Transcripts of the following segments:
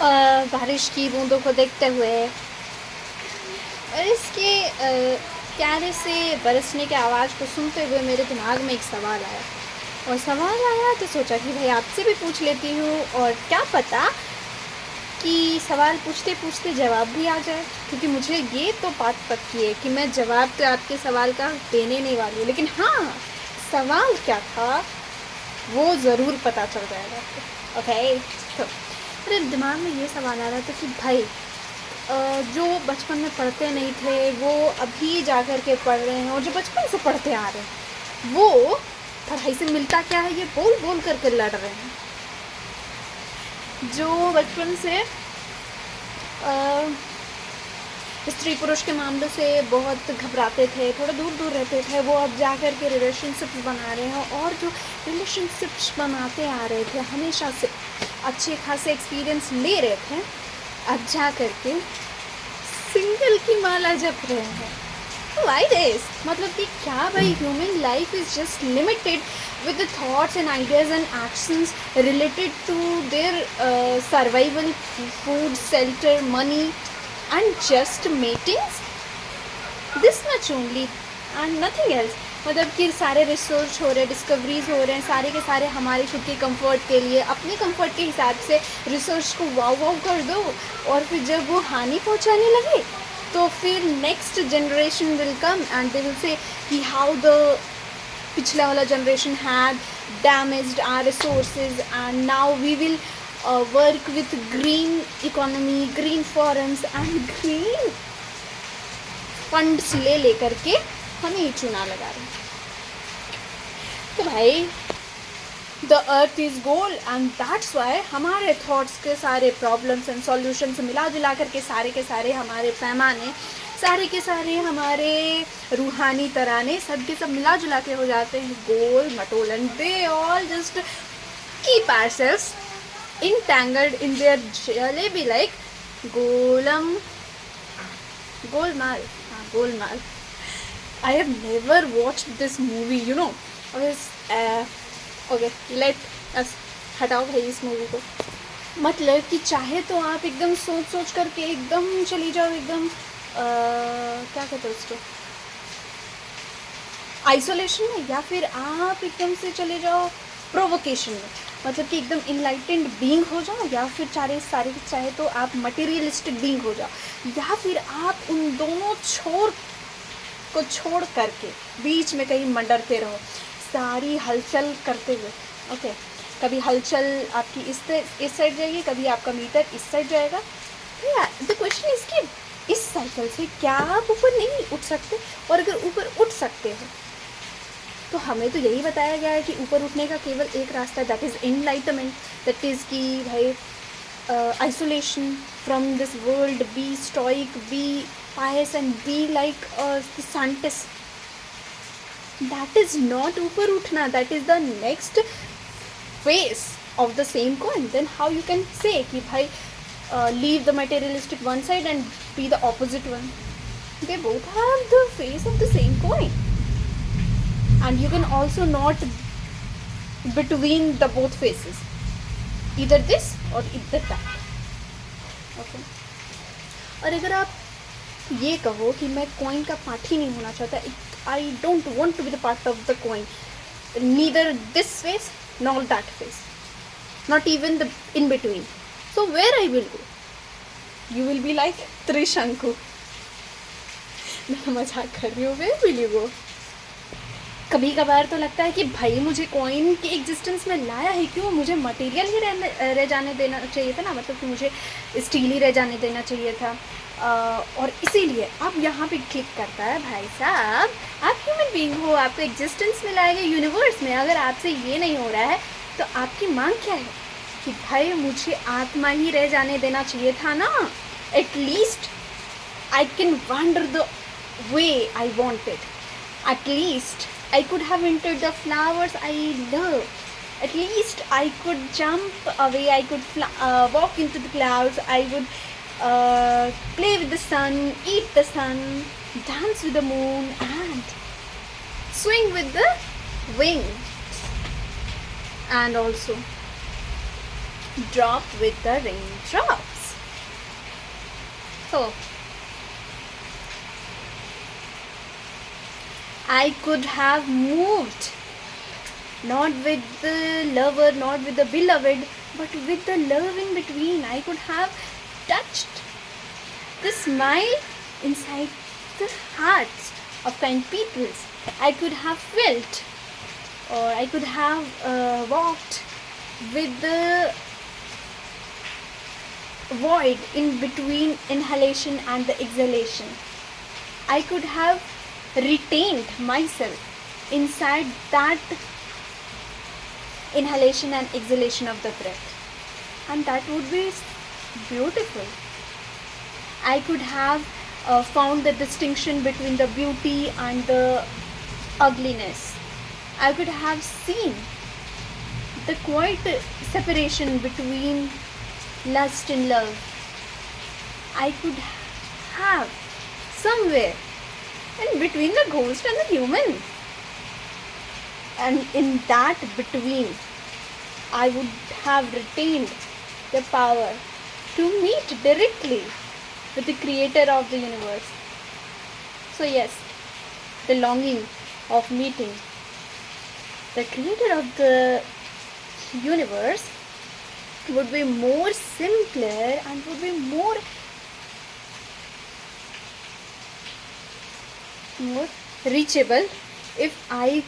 बारिश की बूंदों को देखते हुए और इसके प्यारे से बरसने की आवाज़ को सुनते हुए मेरे दिमाग में एक सवाल आया। और सवाल आया तो सोचा कि भाई आपसे भी पूछ लेती हूँ, और क्या पता कि सवाल पूछते पूछते जवाब भी आ जाए, क्योंकि मुझे ये तो बात पक्की है कि मैं जवाब तो आपके सवाल का देने नहीं वाली हूँ, लेकिन हाँ, सवाल क्या था वो ज़रूर पता चल जाएगा। ओके, तो मेरे दिमाग में ये सवाल आ रहा था कि भाई जो बचपन में पढ़ते नहीं थे वो अभी जा कर के पढ़ रहे हैं, और जो बचपन से पढ़ते आ रहे हैं वो पढ़ाई से मिलता क्या है ये बोल बोल करके लड़ रहे हैं। जो बचपन से स्त्री पुरुष के मामले से बहुत घबराते थे, थोड़ा दूर दूर रहते थे, वो अब जा कर के रिलेशनशिप्स बना रहे हैं, और जो रिलेशनशिप्स बनाते आ रहे थे हमेशा से अच्छे खासे एक्सपीरियंस ले रहे थे, अब जा कर के सिंगल की माला जप रहे हैं। Why this? मतलब कि क्या भाई, human life is just limited with the thoughts and ideas and actions related to their survival, food, shelter, money and just matings, this much only and nothing else। मतलब कि सारे रिसर्च हो रहे हैं, डिस्कवरीज हो रहे हैं, सारे के सारे हमारे खुद के कंफर्ट के लिए, अपने कंफर्ट के हिसाब से रिसर्च को वाव वाव कर दो, और फिर जब वो हानि पहुंचाने लगे तो फिर next generation will come and they will say कि हाउ द पिछला वाला generation had damaged our resources and now we will work with green economy, green forums and green funds ले करके हमें ही चुना लगा रहे हैं। तो भाई the earth is gold and that's why हमारे thoughts के सारे problems and solutions मिला जुला करके सारे के सारे हमारे पैमाने, सारे के सारे हमारे रूहानी तराने सब के सब मिला जुला के हो जाते हैं गोल मटोल, and they all just keep ourselves entangled in their jalebi like गोलम गोलमाल। हाँ, Golmaal. I have never watched this movie, you know। Okay, let us हटाओ भाई इस मूवी को। मतलब कि चाहे तो आप एकदम सोच सोच करके एकदम चली जाओ, एकदम क्या कहते हैं उसको, आइसोलेशन में, या फिर आप एकदम से चले जाओ प्रोवोकेशन में, मतलब कि एकदम इनलाइटेंड बीइंग हो जाओ, या फिर सारे चाहे तो आप मटेरियलिस्टिक बीइंग हो जाओ, या फिर आप उन दोनों छोर को छोड़ करके बीच में कहीं मंडरते रहो सारी हलचल करते हुए। ओके, कभी हलचल आपकी इस साइड जाएगी, कभी आपका मीटर इस साइड जाएगा। द क्वेश्चन इज कि इस साइकिल से क्या आप ऊपर नहीं उठ सकते, और अगर ऊपर उठ सकते हो तो हमें तो यही बताया गया है कि ऊपर उठने का केवल एक रास्ता, that is enlightenment, that is कि भाई isolation from this world, be stoic, be pious and be like the scientist। that is not ऊपर उठना, that is the next phase of the same coin। then how you can say कि भाई leave the materialistic one side and be the opposite one? they both have the face of the same coin, and you can also not between the both faces, either this or either that। okay, और अगर आप ये कहो कि मैं coin का part ही नहीं होना चाहता, I don't want to be the part of the coin, neither this face not that face, not even the in between, so where I will go? You will be like Trishanku. मैं मजाक कर रही हूँ, where will you go? कभी कभार तो लगता है कि भाई मुझे कॉइन के एग्जिस्टेंस में लाया ही क्यों, मुझे मटेरियल ही रह जाने देना चाहिए था ना, मतलब कि मुझे स्टील ही रह जाने देना चाहिए था। और इसीलिए अब यहाँ पे क्लिक करता है, भाई साहब आप ह्यूमन बीइंग हो, आपको एग्जिस्टेंस मिला है यूनिवर्स में, अगर आपसे ये नहीं हो रहा है तो आपकी मांग क्या है कि भाई मुझे आत्मा ही रह जाने देना चाहिए था ना, at least I can wonder the way I wanted, at least I could have entered the flowers I love, at least I could jump away, I could walk into the clouds, I would play with the sun, eat the sun, dance with the moon and swing with the wings, and also drop with the raindrops. So I could have moved, not with the lover, not with the beloved, but with the love in between. I could have touched the smile inside the hearts of kind peoples. I could have felt, or I could have walked with the void in between inhalation and the exhalation. I could have retained myself inside that inhalation and exhalation of the breath, and that would be beautiful. I could have found the distinction between the beauty and the ugliness. I could have seen the quiet separation between lust and love. I could have somewhere in between the ghost and the human. And in that between, I would have retained the power to meet directly with the creator of the universe. So yes, the longing of meeting the creator of the universe would be more simpler and would be more reachable if I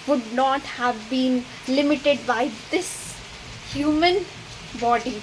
would not have been limited by this human body.